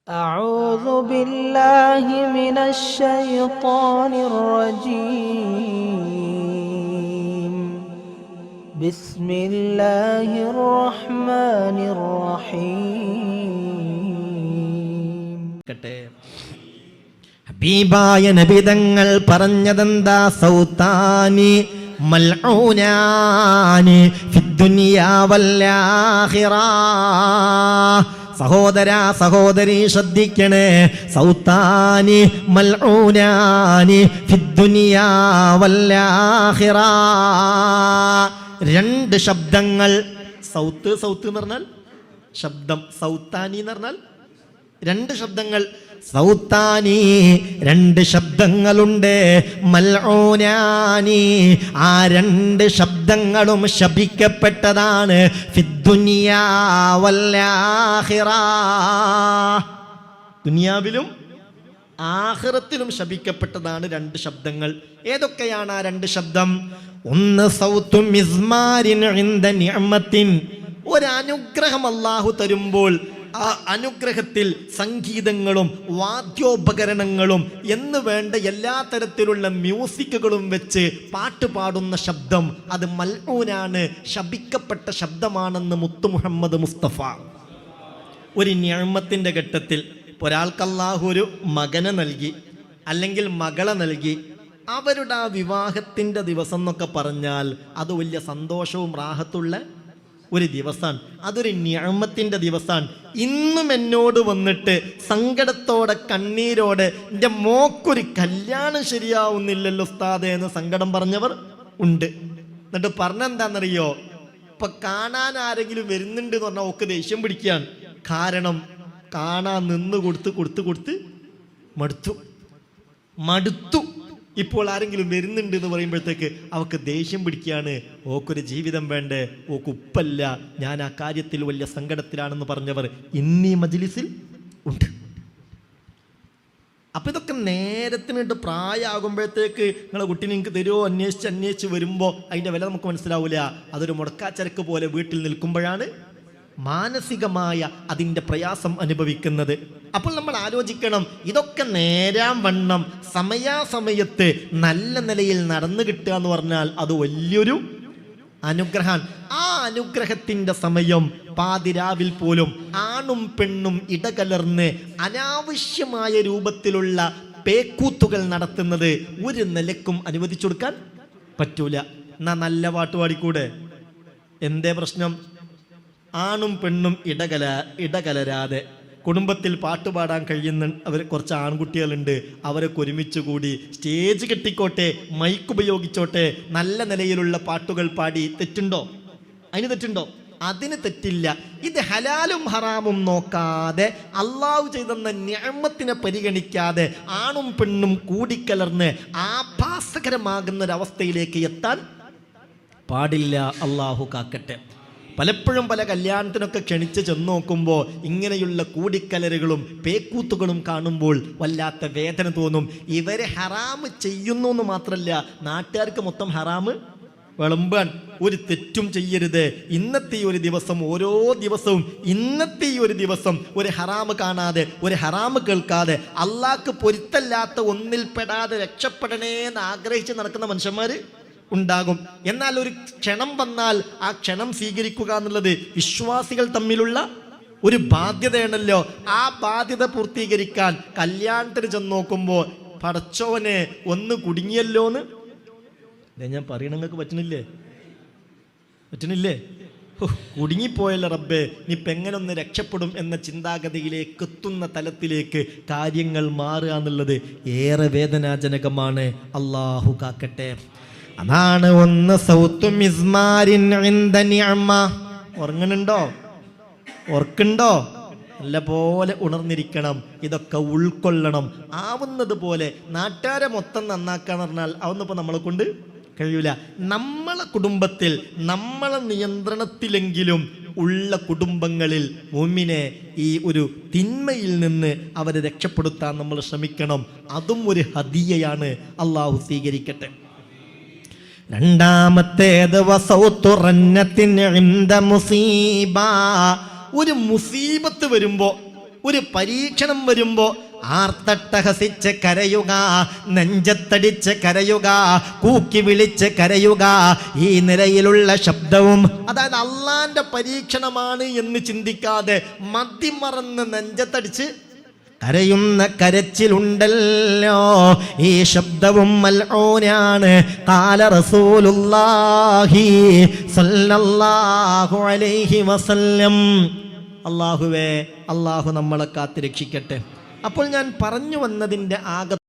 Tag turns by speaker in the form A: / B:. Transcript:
A: أعوذ بالله من الشيطان الرجيم بسم الله الرحمن الرحيم.
B: ഹബീബായ നബിതങ്ങൾ പറഞ്ഞതെന്താ? സൗത്താനി മൽഊനാനി ഫിദ്ദുനിയാ വൽ-ആഖിറ. സഹോദര സഹോദരി ശ്രദ്ധിക്കണേ. സൗത്താനി മൽഊനാനി ഫിദ്ദുനിയാ വൽ-ആഖിറ. രണ്ട് ശബ്ദങ്ങൾ. സൗത്ത് സൗത്ത് എന്ന് പറഞ്ഞാൽ ശബ്ദം, സൗത്താനി എന്ന് പറഞ്ഞാൽ രണ്ട് ശബ്ദങ്ങൾ. സൗത്താനി രണ്ട് ശബ്ദങ്ങളുണ്ട്, മൽഊനാനി ആ രണ്ട് ശബ്ദങ്ങളും ശപിക്കപ്പെട്ടതാണ്. ഫിദ്ദുനിയാ വൽ-ആഖിറ, ദുനിയാവിലും ആഖിറത്തിലും ശപിക്കപ്പെട്ടതാണ് രണ്ട് ശബ്ദങ്ങൾ. ഏതൊക്കെയാണ് ആ രണ്ട് ശബ്ദം? ഒന്ന് സൗത്തു മിസ്മാരിൻ ഇൻദ നിഅമത്തിൻ, ഒരനുഗ്രഹം അല്ലാഹു തരുമ്പോൾ ആ അനുഗ്രഹത്തിൽ സംഗീതങ്ങളും വാദ്യോപകരണങ്ങളും എന്ന് വേണ്ട എല്ലാ തരത്തിലുള്ള മ്യൂസിക്കുകളും വെച്ച് പാട്ട് പാടുന്ന ശബ്ദം, അത് മൽഊനാണ്, ശപിക്കപ്പെട്ട ശബ്ദമാണെന്ന് മുത്തു മുഹമ്മദ് മുസ്തഫ. ഒരു നിഅമത്തിൻ്റെ ഘട്ടത്തിൽ ഒരാൾക്ക് അല്ലാഹു ഒരു മകനെ നൽകി അല്ലെങ്കിൽ മകളെ നൽകി, അവരുടെ ആ വിവാഹത്തിൻ്റെ ദിവസം എന്നൊക്കെ പറഞ്ഞാൽ അത് വലിയ സന്തോഷവും റാഹത്തുള്ള ഒരു ദിവസമാണ്. അതൊരു നിഅമത്തിൻ്റെ ദിവസമാണ്. ഇന്നും എന്നോട് വന്നിട്ട് സങ്കടത്തോടെ കണ്ണീരോടെ എൻ്റെ മോക്കൊരു കല്യാണം ശരിയാവുന്നില്ലല്ലോ ഉസ്താദേ എന്ന് സങ്കടം പറഞ്ഞവർ ഉണ്ട്. എന്നിട്ട് പറഞ്ഞെന്താണെന്നറിയോ? ഇപ്പൊ കാണാൻ ആരെങ്കിലും വരുന്നുണ്ട് എന്ന് പറഞ്ഞാൽ ഒക്കെ ദേഷ്യം പിടിക്കുകയാണ്. കാരണം കാണാൻ നിന്ന് കൊടുത്ത് മടുത്തു. ഇപ്പോൾ ആരെങ്കിലും വരുന്നുണ്ട് എന്ന് പറയുമ്പോഴത്തേക്ക് അവൾക്ക് ദേഷ്യം പിടിക്കുകയാണ്. ഓക്കൊരു ജീവിതം വേണ്ടേ, ഓക്ക് ഉപ്പല്ല, ഞാൻ ആ കാര്യത്തിൽ വലിയ സങ്കടത്തിലാണെന്ന് പറഞ്ഞവർ ഇന്നീ മജ്ലിസിൽ ഉണ്ട്. അപ്പം ഇതൊക്കെ നേരത്തിനിട്ട് പ്രായമാകുമ്പോഴത്തേക്ക് നിങ്ങളെ കുട്ടി നിങ്ങൾക്ക് തരുമോ അന്വേഷിച്ച് വരുമ്പോൾ അതിൻ്റെ വില നമുക്ക് മനസ്സിലാവില്ല. അതൊരു മുടക്കാച്ചരക്ക് പോലെ വീട്ടിൽ നിൽക്കുമ്പോഴാണ് മാനസികമായ അതിൻ്റെ പ്രയാസം അനുഭവിക്കുന്നത്. അപ്പോൾ നമ്മൾ ആലോചിക്കണം, ഇതൊക്കെ നേരാൻ വണ്ണം സമയാസമയത്ത് നല്ല നിലയിൽ നടന്നു കിട്ടുക എന്ന് പറഞ്ഞാൽ അത് വലിയൊരു അനുഗ്രഹമാണ്. ആ അനുഗ്രഹത്തിൻ്റെ സമയം പാതിരാവിൽ പോലും ആണും പെണ്ണും ഇടകലർന്ന് അനാവശ്യമായ രൂപത്തിലുള്ള പേക്കൂത്തുകൾ നടത്തുന്നത് ഒരു നിലക്കും അനുവദിച്ചു കൊടുക്കാൻ പറ്റൂല. എന്നാ നല്ല പാട്ട് പാടിക്കൂടെ? എന്തേ പ്രശ്നം? ആണും പെണ്ണും ഇടകലരാതെ കുടുംബത്തിൽ പാട്ടുപാടാൻ കഴിയുന്ന അവർ കുറച്ച് ആൺകുട്ടികളുണ്ട്. അവരൊക്കെ ഒരുമിച്ച് കൂടി സ്റ്റേജ് കെട്ടിക്കോട്ടെ, മൈക്ക് ഉപയോഗിച്ചോട്ടെ, നല്ല നിലയിലുള്ള പാട്ടുകൾ പാടി. തെറ്റുണ്ടോ? അതിന് തെറ്റുണ്ടോ? അതിന് തെറ്റില്ല. ഇത് ഹലാലും ഹറാമും നോക്കാതെ അള്ളാഹു ചെയ്തെന്ന നിഅമത്തിനെ പരിഗണിക്കാതെ ആണും പെണ്ണും കൂടിക്കലർന്ന് ആഭാസകരമാകുന്നൊരവസ്ഥയിലേക്ക് എത്താൻ പാടില്ല. അള്ളാഹു കാക്കട്ടെ. പലപ്പോഴും പല കല്യാണത്തിനൊക്കെ ക്ഷണിച്ച് ചെന്ന് നോക്കുമ്പോൾ ഇങ്ങനെയുള്ള കൂടിക്കലരുകളും പേക്കൂത്തുകളും കാണുമ്പോൾ വല്ലാത്ത വേദന തോന്നും. ഇവരെ ഹറാമ് ചെയ്യുന്നു എന്ന് മാത്രമല്ല, നാട്ടുകാർക്ക് മൊത്തം ഹറാമ് വിളമ്പാൻ. ഒരു തെറ്റും ചെയ്യരുത്. ഇന്നത്തെ ഈ ഒരു ദിവസം, ഓരോ ദിവസവും ഇന്നത്തെ ഈ ഒരു ദിവസം ഒരു ഹറാമ് കാണാതെ, ഒരു ഹറാമ് കേൾക്കാതെ, അള്ളാഹ്ക്ക് പൊരുത്തല്ലാത്ത ഒന്നിൽ പെടാതെ രക്ഷപ്പെടണേ എന്ന് ആഗ്രഹിച്ച് നടക്കുന്ന മനുഷ്യന്മാർ ഉണ്ടാകും. എന്നാൽ ഒരു ക്ഷണം വന്നാൽ ആ ക്ഷണം സ്വീകരിക്കുക എന്നുള്ളത് വിശ്വാസികൾ തമ്മിലുള്ള ഒരു ബാധ്യതയാണല്ലോ. ആ ബാധ്യത പൂർത്തീകരിക്കാൻ കല്യാണത്തിന് ചെന്ന് നോക്കുമ്പോൾ പടച്ചോനെ ഒന്ന് കുടുങ്ങിയല്ലോ എന്ന് ഞാൻ പറയണ നിങ്ങൾക്ക് പറ്റണില്ലേ? കുടുങ്ങിപ്പോയല്ലോ റബ്ബേ, ഇനിയിപ്പോൾ എങ്ങനെ ഒന്ന് രക്ഷപ്പെടും എന്ന ചിന്താഗതിയിലേക്ക് എത്തുന്ന തലത്തിലേക്ക് കാര്യങ്ങൾ മാറുക എന്നുള്ളത് ഏറെ വേദനാജനകമാണ്. അല്ലാഹു കാക്കട്ടെ. അതാണ് ഒന്ന് സൗത്തു മിസ്മാരിൻ ഇൻദ നിഅമ. ഓർക്കുണ്ടോ? നല്ല പോലെ ഉണർന്നിരിക്കണം. ഇതൊക്കെ ഉൾക്കൊള്ളണം. ആവുന്നത് പോലെ നാട്ടുകാരെ മൊത്തം നന്നാക്കാന്ന് പറഞ്ഞാൽ അതൊന്നും ഇപ്പോൾ നമ്മളെ കൊണ്ട് കഴിയൂല. നമ്മളെ കുടുംബത്തിൽ നമ്മളെ നിയന്ത്രണത്തിലെങ്കിലും ഉള്ള കുടുംബങ്ങളിൽ മുഅ്മിനെ ഈ ഒരു തിന്മയിൽ നിന്ന് അവരെ രക്ഷപ്പെടുത്താൻ നമ്മൾ ശ്രമിക്കണം. അതും ഒരു ഹദിയയാണ്. അള്ളാഹു സ്വീകരിക്കട്ടെ. രണ്ടാമത്തേത് ഒരു മുസീബത്ത് വരുമ്പോൾ ഒരു പരീക്ഷണം വരുമ്പോൾ ആർത്തട്ടഹസിച്ച് കരയുക, നെഞ്ചത്തടിച്ച് കരയുക, കൂക്കി വിളിച്ച് കരയുക, ഈ നിലയിലുള്ള ശബ്ദവും, അതായത് അള്ളാന്റെ പരീക്ഷണമാണ് എന്ന് ചിന്തിക്കാതെ മതിമറന്ന് നെഞ്ചത്തടിച്ച് കരയുന്ന കരച്ചിലുണ്ടല്ലോ, ഈ ശബ്ദവും മൽഊനാണ്. ഖാല റസൂലുള്ളാഹി സ്വല്ലല്ലാഹു അലൈഹി വസല്ലം. അല്ലാഹുവേ, അല്ലാഹു നമ്മളെ കാത്ത് രക്ഷിക്കട്ടെ. അപ്പോൾ ഞാൻ പറഞ്ഞു വന്നതിൻ്റെ